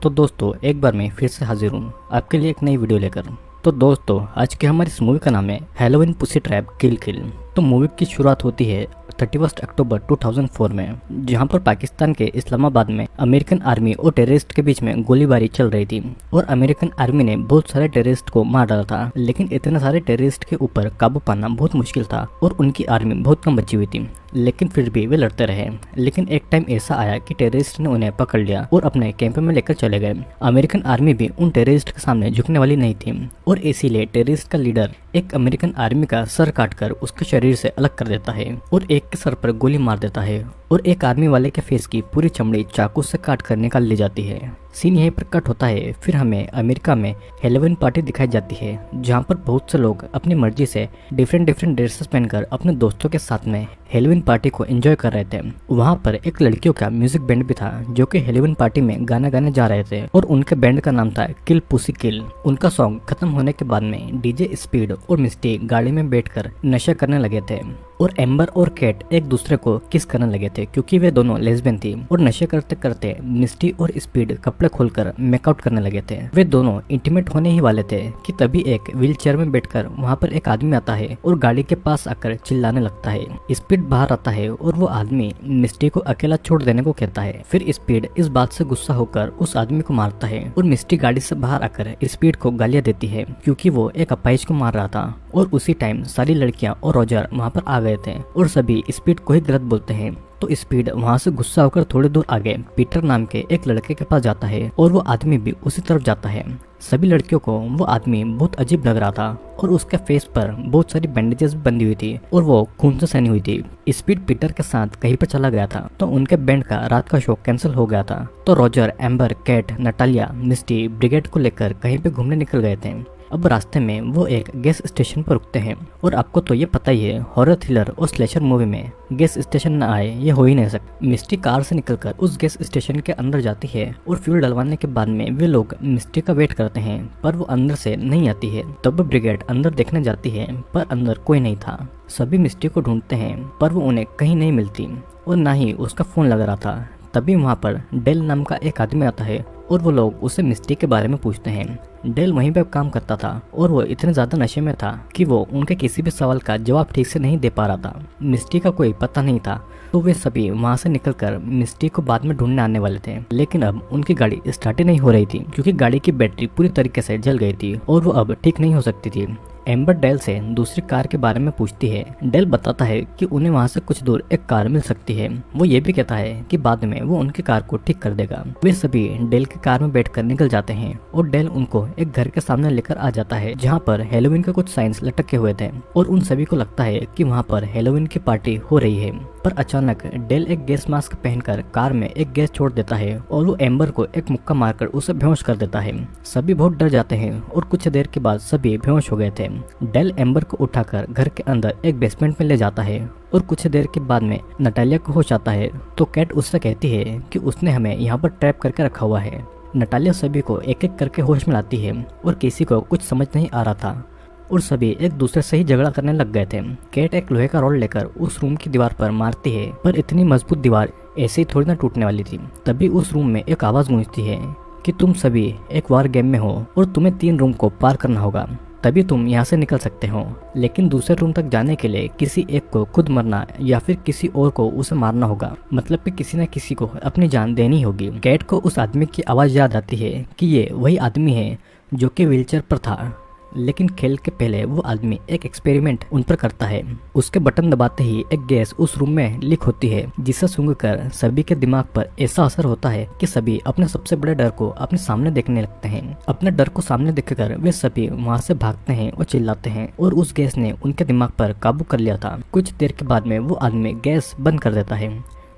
तो दोस्तों एक बार मैं फिर से हाजिर हूँ आपके लिए एक नई वीडियो लेकर। तो दोस्तों आज की हमारी इस मूवी का नाम है हैलोवीन पुसी ट्रैप किल किल। तो मूवी की शुरुआत होती है 31 अक्टूबर 2004 में, जहां पर पाकिस्तान के इस्लामाबाद में अमेरिकन आर्मी और टेररिस्ट के बीच में गोलीबारी चल रही थी और अमेरिकन आर्मी ने बहुत सारे टेररिस्ट को मार डाला था। लेकिन इतने सारे टेररिस्ट के ऊपर काबू पाना बहुत मुश्किल था और उनकी आर्मी बहुत कम बची हुई थी, लेकिन फिर भी वे लड़ते रहे। लेकिन एक टाइम ऐसा आया कि टेररिस्ट ने उन्हें पकड़ लिया और अपने कैंप में लेकर चले गए। अमेरिकन आर्मी भी उन टेररिस्ट के सामने झुकने वाली नहीं थी और इसीलिए टेररिस्ट का लीडर एक अमेरिकन आर्मी का सर काटकर उसके शरीर से अलग कर देता है और एक के सर पर गोली मार देता है और एक आर्मी वाले के फेस की पूरी चमड़ी चाकू से काट कर निकाल ली जाती है। सीन यहीं पर कट होता है। फिर हमें अमेरिका में हैलोवीन पार्टी दिखाई जाती है, जहां पर बहुत से लोग अपनी मर्जी से डिफरेंट ड्रेसेस पहनकर अपने दोस्तों के साथ में हैलोवीन पार्टी को एंजॉय कर रहे थे। वहां पर एक लड़कियों का म्यूजिक बैंड भी था जो कि हैलोवीन पार्टी में गाना गाने जा रहे थे और उनके बैंड का नाम था किल पुसी किल। उनका सॉन्ग खत्म होने के बाद में डीजे स्पीड और मिस्टी गाड़ी में बैठकर नशा करने लगे थे और एम्बर और कैट एक दूसरे को किस करने लगे थे क्योंकि वे दोनों लेस्बियन थी। और नशे करते करते मिस्टी और स्पीड कपड़े खोलकर मेकआउट करने लगे थे। वे दोनों इंटीमेट होने ही वाले थे कि तभी एक व्हील चेयर में बैठकर वहाँ पर एक आदमी आता है और गाड़ी के पास आकर चिल्लाने लगता है। स्पीड बाहर आता है और वो आदमी मिस्टी को अकेला छोड़ देने को कहता है। फिर स्पीड इस बात से गुस्सा होकर उस आदमी को मारता है और मिस्टी गाड़ी से बाहर आकर स्पीड को गालियां देती है क्योंकि वो एक अपाहिज को मार रहा था। और उसी टाइम सारी लड़कियां और रॉजर वहाँ पर आ गए थे और सभी स्पीड को ही गलत बोलते हैं। तो स्पीड वहाँ से गुस्सा होकर थोड़ी दूर आगे पीटर नाम के एक लड़के के पास जाता है और वो आदमी भी उसी तरफ जाता है। सभी लड़कियों को वो आदमी बहुत अजीब लग रहा था और उसके फेस पर बहुत सारी बैंडेजेस भी बंधी हुई थी और वो खून से सनी हुई थी। स्पीड पीटर के साथ कहीं पर चला गया था तो उनके बैंड का रात का शो कैंसिल हो गया था। तो रॉजर, एम्बर, कैट, नटालिया, मिस्टी ब्रिगेड को लेकर कहीं पे घूमने निकल गए थे। अब रास्ते में वो एक गैस स्टेशन पर रुकते हैं और आपको तो ये पता ही है हॉरर थ्रिलर और स्लेशर मूवी में गैस स्टेशन न आए ये हो ही नहीं सकता। मिस्टी कार से निकलकर उस गैस स्टेशन के अंदर जाती है और फ्यूल डलवाने के बाद में वे लोग मिस्टी का वेट करते हैं पर वो अंदर से नहीं आती है। तब ब्रिगेड अंदर देखने जाती है पर अंदर कोई नहीं था। सभी मिस्टी को ढूंढते हैं पर वो उन्हें कहीं नहीं मिलती और ना ही उसका फोन लग रहा था। तभी वहाँ पर डेल नाम का एक आदमी आता है और वो लोग उसे मिस्टी के बारे में पूछते हैं। डेल वहीं पे काम करता था और वो इतने ज्यादा नशे में था कि वो उनके किसी भी सवाल का जवाब ठीक से नहीं दे पा रहा था। मिस्टी का कोई पता नहीं था तो वे सभी वहाँ से निकलकर मिस्टी को बाद में ढूंढने आने वाले थे। लेकिन अब उनकी गाड़ी स्टार्ट ही नहीं हो रही थी क्योंकि गाड़ी की बैटरी पूरी तरीके से जल गई थी और वो अब ठीक नहीं हो सकती थी। एम्बर डेल से दूसरी कार के बारे में पूछती है। डेल बताता है कि उन्हें वहाँ से कुछ दूर एक कार मिल सकती है। वो ये भी कहता है कि बाद में वो उनकी कार को ठीक कर देगा। वे सभी डेल की कार में बैठकर निकल जाते हैं और डेल उनको एक घर के सामने लेकर आ जाता है जहाँ पर हैलोवीन के कुछ साइंस लटके हुए थे और उन सभी को लगता है कि वहाँ पर हैलोवीन की पार्टी हो रही है। पर अचानक डेल एक गैस मास्क पहनकर कार में एक गैस छोड़ देता है और वो एम्बर को एक मुक्का मारकर उसे बेहोश कर देता है। सभी बहुत डर जाते हैं और कुछ देर के बाद सभी बेहोश हो गए थे। डेल एम्बर को उठाकर घर के अंदर एक बेसमेंट में ले जाता है और कुछ देर के बाद में नटालिया को होश आता है तो कैट उससे कहती है कि उसने हमें यहाँ पर ट्रैप करके रखा हुआ है। नटालिया सभी को एक एक करके होश में लाती है और किसी को कुछ समझ नहीं आ रहा था और सभी एक दूसरे से ही झगड़ा करने लग गए थे। कैट एक लोहे का रॉड लेकर उस रूम की दीवार पर मारती है पर इतनी मजबूत दीवार ऐसे ही थोड़ी ना टूटने वाली थी। तभी उस रूम में एक आवाज गूंजती है कि तुम सभी एक वार गेम में हो और तुम्हें 3 रूम को पार करना होगा, तभी तुम यहाँ से निकल सकते हो। लेकिन दूसरे रूम तक जाने के लिए किसी एक को खुद मरना या फिर किसी और को उसे मारना होगा, मतलब कि किसी न किसी को अपनी जान देनी होगी। कैट को उस आदमी की आवाज याद आती है कि ये वही आदमी है जो कि व्हीलचेयर पर था। लेकिन खेल के पहले वो आदमी एक एक्सपेरिमेंट उन पर करता है। उसके बटन दबाते ही एक गैस उस रूम में लीक होती है जिसे सूंघकर सभी के दिमाग पर ऐसा असर होता है कि सभी अपने सबसे बड़े डर को अपने सामने देखने लगते हैं। अपने डर को सामने देखकर वे सभी वहाँ से भागते हैं और चिल्लाते हैं और उस गैस ने उनके दिमाग पर काबू कर लिया था। कुछ देर के बाद में वो आदमी गैस बंद कर देता है।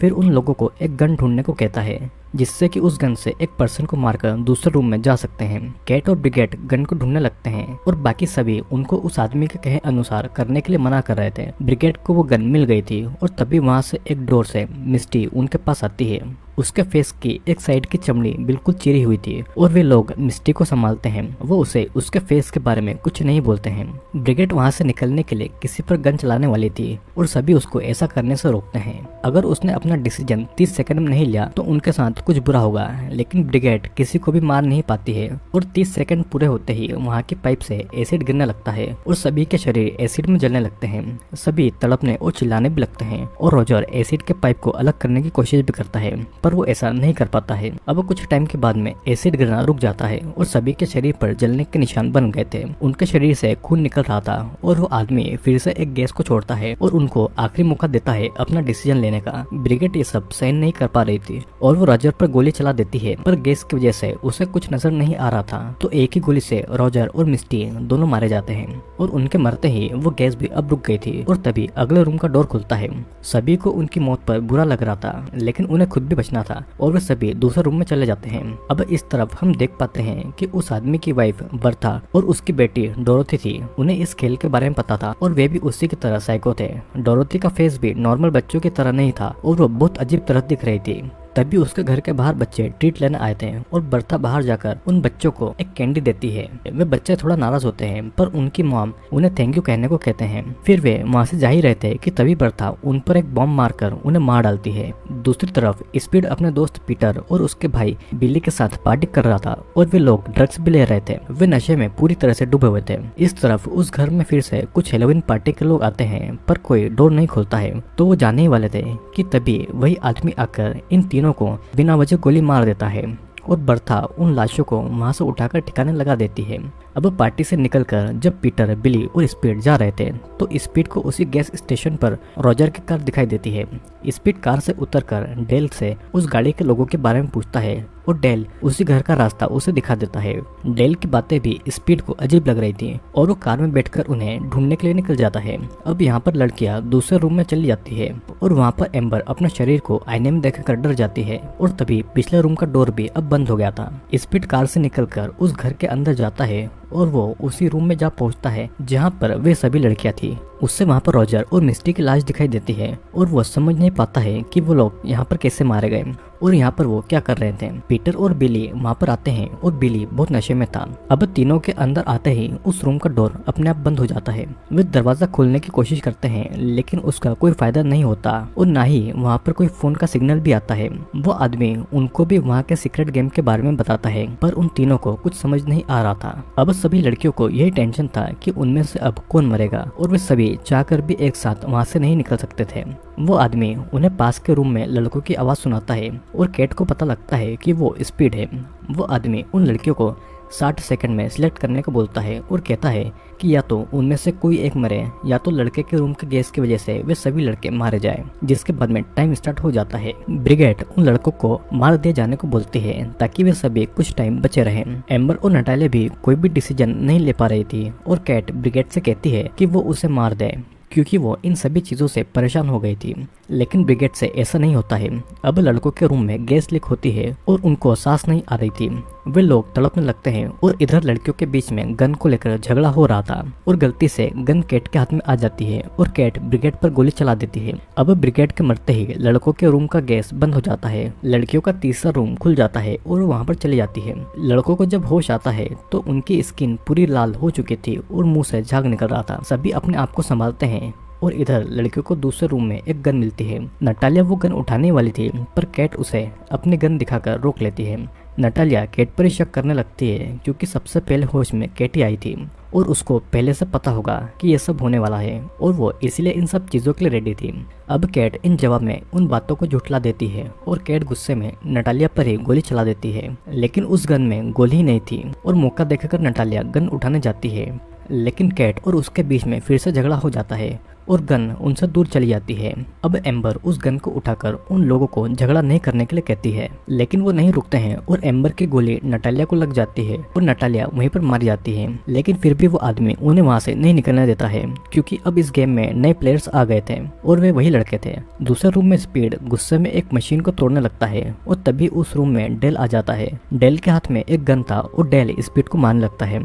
फिर उन लोगों को एक गन ढूंढने को कहता है जिससे कि उस गन से एक पर्सन को मारकर दूसरे रूम में जा सकते हैं। कैट और ब्रिगेड गन को ढूंढने लगते हैं और बाकी सभी उनको उस आदमी के कहे अनुसार करने के लिए मना कर रहे थे। ब्रिगेड को वो गन मिल गई थी और तभी वहाँ से एक डोर से मिस्टी उनके पास आती है उसके फेस की एक साइड की चमड़ी बिल्कुल चिरी हुई थी और वे लोग मिस्टी को संभालते हैं वो उसे उसके फेस के बारे में कुछ नहीं बोलते हैं। ब्रिगेड वहाँ से निकलने के लिए किसी पर गन चलाने वाली थी और सभी उसको ऐसा करने से रोकते हैं। अगर उसने अपना डिसीजन 30 सेकंड में नहीं लिया तो उनके साथ कुछ बुरा होगा, लेकिन ब्रिगेड किसी को भी मार नहीं पाती है और 30 सेकंड पूरे होते ही वहाँ की पाइप से एसिड गिरने लगता है और सभी के शरीर एसिड में जलने लगते हैं। सभी तड़पने और चिल्लाने भी लगते हैं और रॉजर एसिड के पाइप को अलग करने की कोशिश भी करता है पर वो ऐसा नहीं कर पाता है। अब कुछ टाइम के बाद में एसिड गिरना रुक जाता है और सभी के शरीर पर जलने के निशान बन गए थे। उनके शरीर से खून निकल रहा था और वो आदमी फिर से एक गैस को छोड़ता है और उनको आखिरी मौका देता है अपना डिसीजन लेने का। ब्रिगेड ये सब सहन नहीं कर पा रही थी और वो रॉजर पर गोली चला देती है पर गैस की वजह से उसे कुछ नजर नहीं आ रहा था तो एक ही गोली से रॉजर और मिस्टी दोनों मारे जाते हैं और उनके मरते ही वो गैस भी अब रुक गई थी और तभी अगले रूम का डोर खुलता है। सभी को उनकी मौत पर बुरा लग रहा था लेकिन उन्हें खुद भी बचना था और वे सभी दूसरे रूम में चले जाते हैं। अब इस तरफ हम देख पाते हैं कि उस आदमी की वाइफ बर्था और उसकी बेटी डोरोथी थी। उन्हें इस खेल के बारे में पता था और वे भी उसी की तरह साइको थे। डोरोथी का फेस भी नॉर्मल बच्चों की तरह नहीं था और वो बहुत अजीब तरह दिख रही थी। तभी उसके घर के बाहर बच्चे ट्रीट लेने आए थे और बर्था बाहर जाकर उन बच्चों को एक कैंडी देती है। वे बच्चे थोड़ा नाराज होते हैं पर उनकी मॉम उन्हें थैंक यू कहने को कहते हैं। फिर वे वहाँ से जा ही रहे थे कि तभी बर्था उन पर एक बॉम्ब मारकर उन्हें मार डालती है। दूसरी तरफ स्पीड अपने दोस्त पीटर और उसके भाई बिली के साथ पार्टी कर रहा था और वे लोग ड्रग्स भी ले रहे थे। वे नशे में पूरी तरह से डूबे हुए थे। इस तरफ उस घर में फिर से कुछ हेलोवीन पार्टी के लोग आते हैं पर कोई डोर नहीं खोलता है तो वो जाने ही वाले थे कि तभी वही आदमी आकर इन तीनों को बिना वजह गोली मार देता है और बर्था उन लाशों को वहां से उठाकर ठिकाने लगा देती है। अब पार्टी से निकलकर जब पीटर, बिली और स्पीड जा रहे थे तो स्पीड को उसी गैस स्टेशन पर रॉजर की कार दिखाई देती है। स्पीड कार से उतरकर डेल से उस गाड़ी के लोगों के बारे में पूछता है और डेल उसी घर का रास्ता उसे दिखा देता है। डेल की बातें भी स्पीड को अजीब लग रही थी और वो कार में बैठकर उन्हें ढूंढने के लिए निकल जाता है। अब यहाँ पर लड़कियां दूसरे रूम में चली जाती है और वहाँ पर एम्बर अपने शरीर को आईने में देखकर डर जाती है और तभी पिछले रूम का डोर भी अब बंद हो गया था। स्पीड कार से निकलकर उस घर के अंदर जाता है और वो उसी रूम में जा पहुंचता है जहां पर वे सभी लड़कियां थी। उससे वहां पर रॉजर और मिस्टी की लाश दिखाई देती है और वो समझ नहीं पाता है कि वो लोग यहाँ पर कैसे मारे गए और यहाँ पर वो क्या कर रहे थे। पीटर और बिली वहाँ पर आते हैं और बिली बहुत नशे में था। अब तीनों के अंदर आते ही उस रूम का डोर अपने आप बंद हो जाता है। वे दरवाजा खोलने की कोशिश करते हैं लेकिन उसका कोई फायदा नहीं होता और ना ही वहाँ पर कोई फोन का सिग्नल भी आता है। वो आदमी उनको भी वहाँ के सीक्रेट गेम के बारे में बताता है पर उन तीनों को कुछ समझ नहीं आ रहा था। अब सभी लड़कियों को यही टेंशन था कि उनमें से अब कौन मरेगा और वे सभी चाहकर भी एक साथ वहाँ से नहीं निकल सकते थे। वो आदमी उन्हें पास के रूम में लड़कों की आवाज सुनाता है और कैट को पता लगता है कि वो स्पीड है। वो आदमी उन लड़कियों को 60 सेकंड में सिलेक्ट करने को बोलता है और कहता है कि या तो उनमें से कोई एक मरे या तो लड़के के रूम के गैस की वजह से वे सभी लड़के मारे जाएं। जिसके बाद में टाइम स्टार्ट हो जाता है। ब्रिगेड उन लड़कों को मार दिए जाने को बोलती है ताकि वे सभी कुछ टाइम बचे रहें। एम्बर और नटालिया भी कोई भी डिसीजन नहीं ले पा रही थी और कैट ब्रिगेड से कहती है कि वो उसे मार दे क्योंकि वो इन सभी चीजों से परेशान हो गई थी। लेकिन ब्रिगेड से ऐसा नहीं होता है। अब लड़कों के रूम में गैस लीक होती है और उनको सांस नहीं आ रही थी। वे लोग तड़पने लगते हैं और इधर लड़कियों के बीच में गन को लेकर झगड़ा हो रहा था और गलती से गन कैट के हाथ में आ जाती है और कैट ब्रिगेड पर गोली चला देती है। अब ब्रिगेड के मरते ही लड़कों के रूम का गैस बंद हो जाता है। लड़कियों का तीसरा रूम खुल जाता है और वहाँ पर चली जाती है। लड़कों को जब होश आता है तो उनकी स्किन पूरी लाल हो चुकी थी और मुंह से झाग निकल रहा था। सभी अपने आप को संभालते हैं और इधर लड़कियों को दूसरे रूम में एक गन मिलती है। नटालिया वो गन उठाने वाली थी पर कैट उसे अपनी गन दिखाकर रोक लेती है। नटालिया कैट पर ही शक करने लगती है क्योंकि सबसे पहले होश में कैट ही आई थी और उसको पहले से पता होगा कि ये सब होने वाला है और वो इसलिए इन सब चीजों के लिए रेडी थी। अब कैट इन जवाब में उन बातों को झुठला देती है और कैट गुस्से में नटालिया पर ही गोली चला देती है। लेकिन उस गन में गोली ही नहीं थी और मौका देखकर नटालिया गन उठाने जाती है लेकिन कैट और उसके बीच में फिर से झगड़ा हो जाता है और गन उनसे दूर चली जाती है। अब एम्बर उस गन को उठाकर उन लोगों को झगड़ा नहीं करने के लिए कहती है लेकिन वो नहीं रुकते हैं और एम्बर की गोली नटालिया को लग जाती है और नटालिया वहीं पर मारी जाती है। लेकिन फिर भी वो आदमी उन्हें वहाँ से नहीं निकलने देता है क्योंकि अब इस गेम में नए प्लेयर्स आ गए थे और वे वही लड़के थे। दूसरे रूम में स्पीड गुस्से में एक मशीन को तोड़ने लगता है और तभी उस रूम में डेल आ जाता है। डेल के हाथ में एक गन था और डेल स्पीड को मारने लगता है।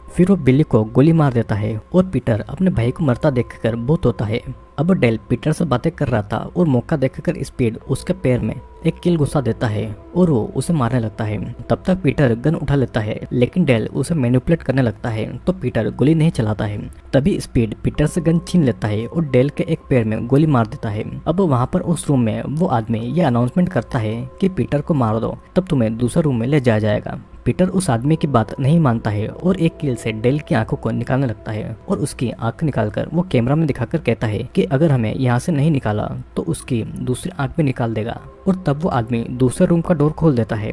फिर वो बिली को गोली मार देता है और पीटर अपने भाई को मरता देखकर बहुत होता है अब डेल पीटर से बातें कर रहा था और मौका देखकर स्पीड उसके पैर में एक कील घुसा देता है और वो उसे मारने लगता है। तब तक पीटर गन उठा लेता है, लेकिन डेल उसे मैनिपुलेट करने लगता है तो पीटर गोली नहीं चलाता है। तभी स्पीड पीटर से गन छीन लेता है और डेल के एक पैर में गोली मार देता है। अब वहाँ पर उस रूम में वो आदमी ये अनाउंसमेंट करता है कि पीटर को मार दो, तब तुम्हें दूसरे रूम में ले जाया जाएगा। पीटर उस आदमी की बात नहीं मानता है और एक कील से डेल की आंखों को निकालने लगता है और उसकी आंख निकालकर वो कैमरा में दिखाकर कहता है कि अगर हमें यहाँ से नहीं निकाला तो उसकी दूसरी आंख भी निकाल देगा। और तब वो आदमी दूसरे रूम का डोर खोल देता है।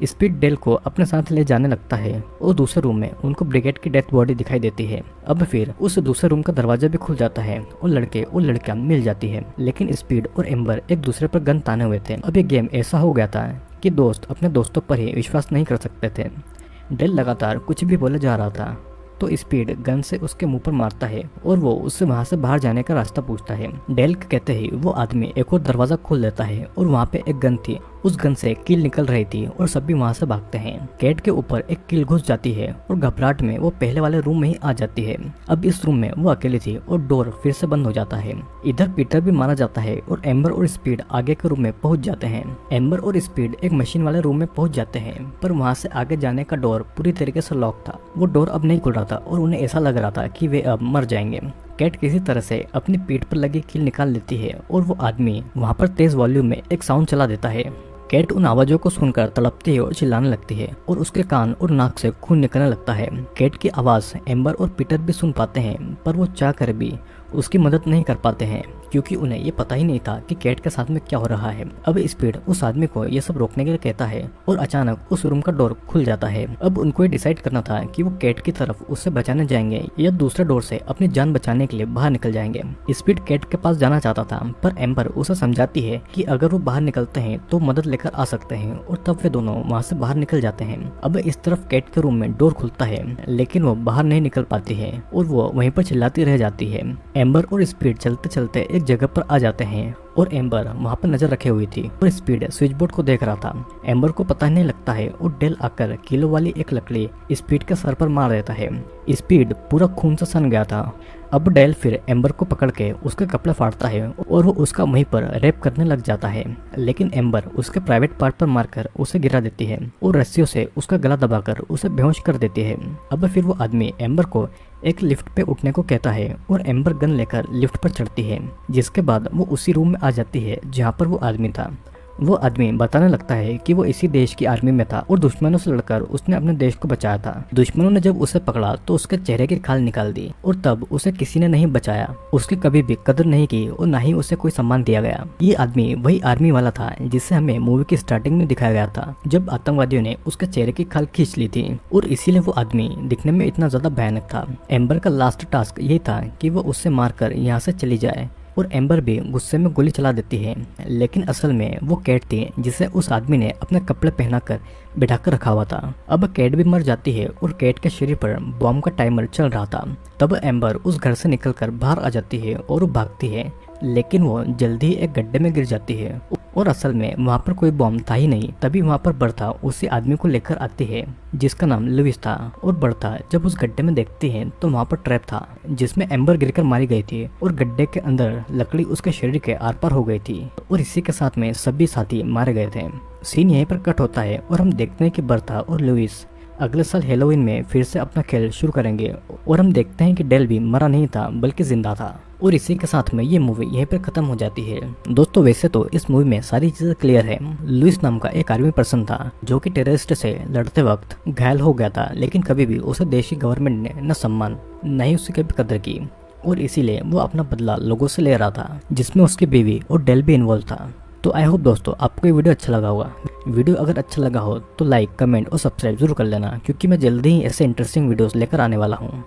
स्पीड डेल को अपने साथ ले जाने लगता है और दूसरे रूम में उनको ब्रिगेड की डेथ बॉडी दिखाई देती है। अब फिर उस दूसरे रूम का दरवाजा भी खुल जाता है और लड़के और लड़कियां मिल जाती है, लेकिन स्पीड और एम्बर एक दूसरे पर गन ताने हुए थे। अब ये गेम ऐसा हो गया था कि दोस्त अपने दोस्तों पर ही विश्वास नहीं कर सकते थे। डेल लगातार कुछ भी बोले जा रहा था तो स्पीड गन से उसके मुंह पर मारता है और वो उससे वहां से बाहर जाने का रास्ता पूछता है। डेल के कहते ही वो आदमी एक और दरवाजा खोल देता है और वहाँ पे एक गन थी, उस गन से कील निकल रही थी और सभी वहाँ से भागते हैं। कैट के ऊपर एक कील घुस जाती है और घबराहट में वो पहले वाले रूम में ही आ जाती है। अब इस रूम में वो अकेली थी और डोर फिर से बंद हो जाता है। इधर पीटर भी मारा जाता है और एम्बर और स्पीड आगे के रूम में पहुंच जाते हैं। एम्बर और स्पीड एक मशीन वाले रूम में पहुंच जाते हैं, पर वहाँ से आगे जाने का डोर पूरी तरीके से लॉक था। वो डोर अब नहीं खुल रहा था और उन्हें ऐसा लग रहा था कि वे अब मर जाएंगे। कैट किसी तरह से अपनी पीठ पर लगी कील निकाल लेती है और वो आदमी वहाँ पर तेज वॉल्यूम में एक साउंड चला देता है। कैट उन आवाजों को सुनकर तड़पती है और चिल्लाने लगती है और उसके कान और नाक से खून निकलने लगता है। कैट की आवाज एम्बर और पीटर भी सुन पाते हैं, पर वो चाह कर भी उसकी मदद नहीं कर पाते हैं क्योंकि उन्हें ये पता ही नहीं था कि कैट के साथ में क्या हो रहा है। अब स्पीड उस आदमी को ये सब रोकने के लिए कहता है और अचानक उस रूम का डोर खुल जाता है। अब उनको ये डिसाइड करना था कि वो कैट की तरफ उससे बचाने जाएंगे या दूसरे डोर से अपनी जान बचाने के लिए बाहर निकल जाएंगे। स्पीड कैट के पास जाना चाहता था, पर एम्बर उसे समझाती है कि अगर वो बाहर निकलते हैं तो मदद लेकर आ सकते हैं और तब वे दोनों वहाँ से बाहर निकल जाते हैं। अब इस तरफ कैट के रूम में डोर खुलता है, लेकिन वो बाहर नहीं निकल पाती है और वो वहीं पर चिल्लाती रह जाती है। एम्बर और स्पीड चलते चलते एक जगह पर आ जाते हैं और एम्बर वहाँ पर नजर रखे हुई थी और स्पीड स्विच बोर्ड को देख रहा था। एम्बर को पता नहीं लगता है और डेल आकर किलो वाली एक लकड़ी स्पीड के सर पर मार देता है। स्पीड पूरा खून से सन गया था। अब डेल फिर एम्बर को पकड़ के उसके कपड़े फाड़ता है और वो उसका वहीं पर रेप करने लग जाता है, लेकिन एम्बर उसके प्राइवेट पार्ट पर मारकर उसे गिरा देती है और रस्सियों से उसका गला दबाकर उसे बेहोश कर देती है। अब फिर वो आदमी एम्बर को एक लिफ्ट पे उठने को कहता है और एम्बर गन लेकर लिफ्ट पर चढ़ती है, जिसके बाद वो उसी रूम में आ जाती है जहाँ पर वो आदमी था। वो आदमी बताने लगता है कि वो इसी देश की आर्मी में था और दुश्मनों से लड़कर उसने अपने देश को बचाया था। दुश्मनों ने जब उसे पकड़ा तो उसके चेहरे की खाल निकाल दी और तब उसे किसी ने नहीं बचाया। उसकी कभी भी कदर नहीं की और ना ही उसे कोई सम्मान दिया गया। ये आदमी वही आर्मी वाला था जिसे हमें मूवी की स्टार्टिंग में दिखाया गया था, जब आतंकवादियों ने उसके चेहरे की खाल खींच ली थी और इसीलिए वो आदमी दिखने में इतना ज्यादा भयानक था। एम्बर का लास्ट टास्क यही था कि वो उससे मारकर यहाँ से चली जाए और एम्बर भी गुस्से में गोली चला देती है, लेकिन असल में वो कैट थी जिसे उस आदमी ने अपने कपड़े पहनाकर बिठाकर रखा हुआ था। अब कैट भी मर जाती है और कैट के शरीर पर बॉम्ब का टाइमर चल रहा था। तब एम्बर उस घर से निकलकर बाहर आ जाती है और वो भागती है, लेकिन वो जल्दी ही एक गड्ढे में गिर जाती है और असल में वहाँ पर कोई बॉम्ब था ही नहीं। तभी वहाँ पर बर्था उसी आदमी को लेकर आती है जिसका नाम लुइस था और बर्था जब उस गड्ढे में देखती है तो वहाँ पर ट्रैप था जिसमें एम्बर गिरकर मारी गई थी और गड्ढे के अंदर लकड़ी उसके शरीर के आर पार हो गई थी और इसी के साथ में सभी साथी मारे गए थे। सीन यहीं पर कट होता है और हम देखते हैं कि बर्था और लुइस अगले साल हैलोवीन में फिर से अपना खेल शुरू करेंगे और हम देखते हैं कि डेल भी मरा नहीं था बल्कि जिंदा था। और इसी के साथ में ये मूवी यहीं पर खत्म हो जाती है। दोस्तों वैसे तो इस मूवी में सारी चीजें क्लियर है। लुइस नाम का एक आर्मी पर्सन था जो कि टेररिस्ट से लड़ते वक्त घायल हो गया था, लेकिन कभी भी उसे देश की गवर्नमेंट ने न सम्मान न ही उसकी कभी कदर की और इसीलिए वो अपना बदला लोगों से ले रहा था, जिसमें उसकी बीवी और डेल भी इन्वॉल्व था। तो आई होप दोस्तों आपको ये वीडियो अच्छा लगा होगा। वीडियो अगर अच्छा लगा हो तो लाइक, कमेंट और सब्सक्राइब जरूर कर लेना, क्योंकि मैं जल्दी ही ऐसे इंटरेस्टिंग वीडियोस लेकर आने वाला हूँ।